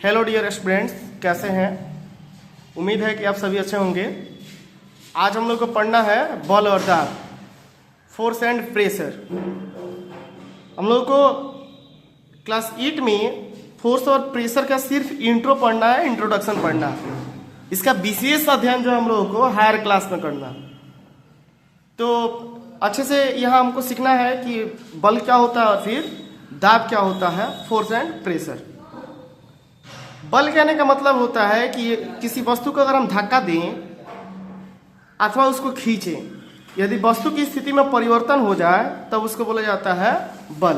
Hello dear students, कैसे हैं। उम्मीद है कि आप सभी अच्छे होंगे। आज हम लोग को पढ़ना है बल और दाब, फोर्स एंड प्रेशर। हम लोग को क्लास 8 में फोर्स और प्रेशर का सिर्फ इंट्रो पढ़ना है, इंट्रोडक्शन पढ़ना है। इसका विशेष अध्ययन जो हम लोगों को हायर क्लास में करना। तो अच्छे से यहाँ हमको सीखना है कि बल क्या होता है और फिर दाब क्या होता है, फोर्स एंड प्रेशर। बल कहने का मतलब होता है कि किसी वस्तु को अगर हम धक्का दें अथवा उसको खींचें, यदि वस्तु की स्थिति में परिवर्तन हो जाए तब उसको बोला जाता है बल।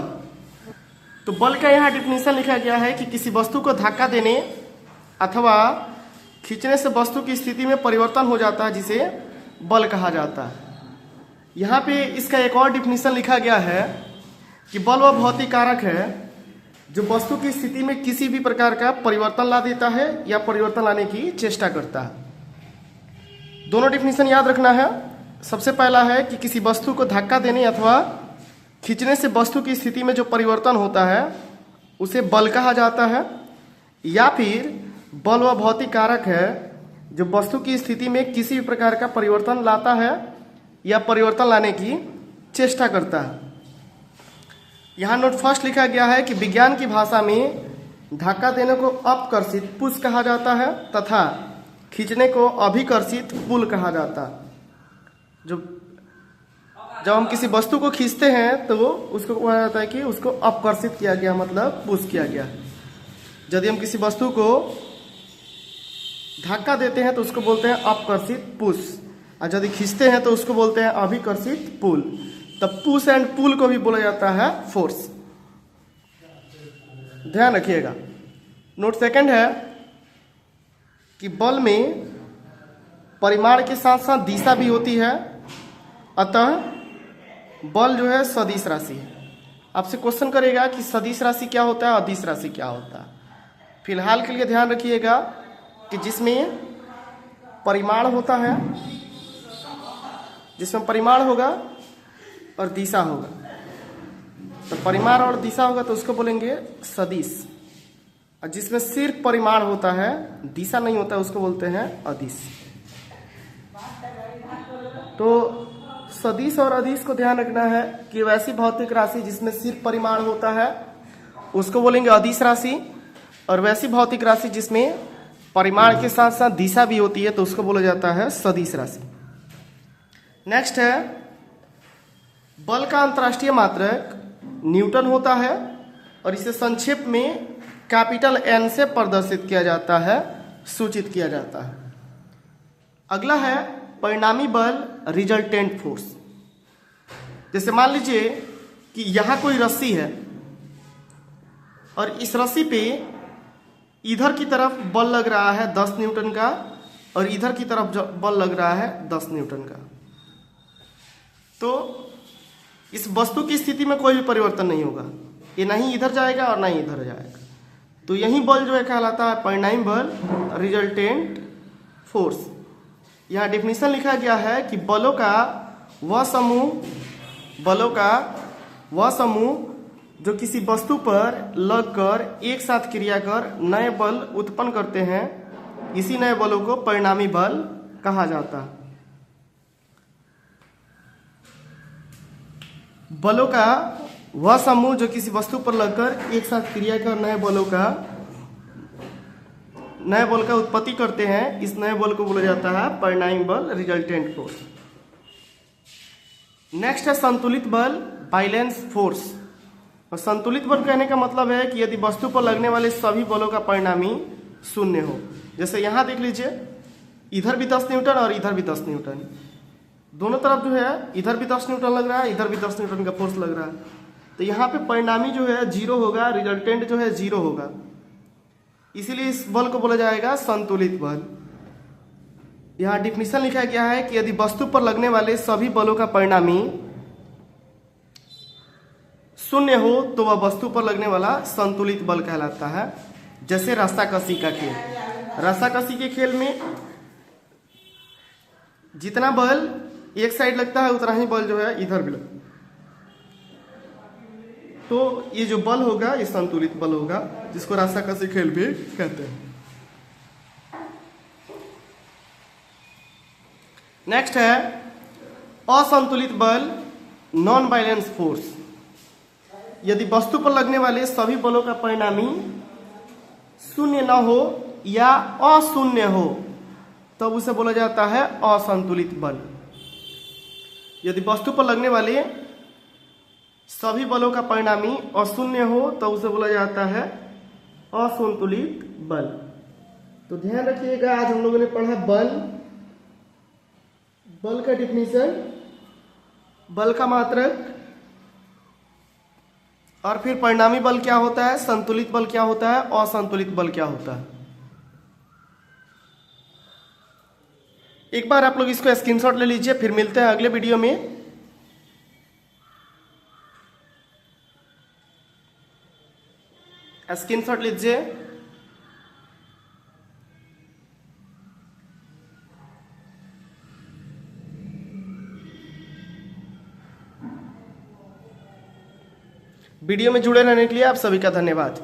तो बल का यहाँ डिफिनीशन लिखा गया है कि किसी वस्तु को धक्का देने अथवा खींचने से वस्तु की स्थिति में परिवर्तन हो जाता है, जिसे बल कहा जाता है। यहाँ पे इसका एक और डिफिनीशन लिखा गया है कि बल वह भौतिक कारक है जो वस्तु की स्थिति में किसी भी प्रकार का परिवर्तन ला देता है या परिवर्तन लाने की चेष्टा करता है। दोनों डिफिनीशन याद रखना है। सबसे पहला है कि किसी वस्तु को धक्का देने अथवा खींचने से वस्तु की स्थिति में जो परिवर्तन होता है उसे बल कहा जाता है, या फिर बल वह भौतिक कारक है जो वस्तु की स्थिति में किसी भी प्रकार का परिवर्तन लाता है या परिवर्तन लाने की चेष्टा करता है। यहाँ नोट फर्स्ट लिखा गया है कि विज्ञान की भाषा में धक्का देने को अपकर्षित पुश कहा जाता है तथा खींचने को अभिकर्षित पुल कहा जाता है। जब हम किसी वस्तु को खींचते हैं तो उसको कहा जाता है कि उसको अपकर्षित किया गया, मतलब पुश किया गया। यदि हम किसी वस्तु को धक्का देते हैं तो उसको बोलते हैं अपकर्षित पुश, और यदि खींचते हैं तो उसको बोलते हैं अभिकर्षित पुल। तब पुश एंड पुल को भी बोला जाता है फोर्स। ध्यान रखिएगा। नोट सेकंड है कि बल में परिमाण के साथ साथ दिशा भी होती है, अतः बल जो है सदिश राशि है। आपसे क्वेश्चन करेगा कि सदिश राशि क्या होता है, अदिश राशि क्या होता है। फिलहाल के लिए ध्यान रखिएगा कि जिसमें परिमाण होता है, जिसमें परिमाण होगा और दिशा होगा, तो परिमाण और दिशा होगा तो उसको बोलेंगे सदिश। और जिसमें सिर्फ परिमाण होता है, दिशा नहीं होता, उसको बोलते हैं अदिश। तो सदिश और अदिश को ध्यान रखना है कि वैसी भौतिक राशि जिसमें सिर्फ परिमाण होता है उसको बोलेंगे अदिश राशि, और वैसी भौतिक राशि जिसमें परिमाण के साथ साथ दिशा भी होती है तो उसको बोला जाता है सदिश राशि। नेक्स्ट है, बल का अंतर्राष्ट्रीय मात्रक न्यूटन होता है और इसे संक्षेप में कैपिटल N से प्रदर्शित किया जाता है, सूचित किया जाता है। अगला है परिणामी बल, रिजल्टेंट फोर्स। जैसे मान लीजिए कि यहाँ कोई रस्सी है और इस रस्सी पे इधर की तरफ बल लग रहा है 10 न्यूटन का और इधर की तरफ बल लग रहा है 10 न्यूटन का। तो इस वस्तु की स्थिति में कोई भी परिवर्तन नहीं होगा, ये नहीं इधर जाएगा और नहीं इधर जाएगा। तो यही बल जो है कहलाता है परिणामी बल, रिजल्टेंट फोर्स। यहाँ डिफिनीशन लिखा गया है कि बलों का वह समूह जो किसी वस्तु पर लगकर एक साथ क्रिया कर नए बल उत्पन्न करते हैं, इसी नए बलों को परिणामी बल कहा जाता है। बलों का वह समूह जो किसी वस्तु पर लगकर एक साथ क्रिया कर नए बल का उत्पत्ति करते हैं, इस नए बल को बोला जाता है परिणामी बल, रिजल्टेंट फोर्स। नेक्स्ट है संतुलित बल, बैलेंस फोर्स। और संतुलित बल कहने का मतलब है कि यदि वस्तु पर लगने वाले सभी बलों का परिणामी शून्य हो। जैसे यहाँ देख लीजिए, इधर भी 10 न्यूटन और इधर भी 10 न्यूटन, दोनों तरफ जो है इधर भी 10 न्यूटन लग रहा है, इधर भी 10 न्यूटन का फोर्स लग रहा है। तो यहाँ पे परिणामी जो है 0 होगा, रिजल्टेंट जो है 0 होगा, इसीलिए इस बल को बोला जाएगा संतुलित बल। यहाँ डिफिनीशन लिखा गया है कि यदि वस्तु पर लगने वाले सभी बलों का परिणामी शून्य हो तो वह वस्तु पर लगने वाला संतुलित बल कहलाता है। जैसे रस्साकसी का खेल, रस्साकसी के खेल में जितना बल एक साइड लगता है उतना ही बल जो है इधर भी लगता है। तो ये जो बल होगा ये संतुलित बल होगा, जिसको रस्साकशी खेल भी कहते हैं। नेक्स्ट है असंतुलित बल, नॉन बैलेंस फोर्स। यदि वस्तु पर लगने वाले सभी बलों का परिणामी शून्य न हो या अशून्य हो तब उसे बोला जाता है असंतुलित बल। यदि वस्तु पर लगने वाले सभी बलों का परिणामी अशून्य हो तो उसे बोला जाता है असंतुलित बल। तो ध्यान रखिएगा, आज हम लोगों ने पढ़ा बल, बल का डिफिनीशन, बल का मात्रक, और फिर परिणामी बल क्या होता है, संतुलित बल क्या होता है, असंतुलित बल क्या होता है। एक बार आप लोग इसको स्क्रीनशॉट ले लीजिए, फिर मिलते हैं अगले वीडियो में। स्क्रीनशॉट लीजिए। वीडियो में जुड़े रहने के लिए आप सभी का धन्यवाद।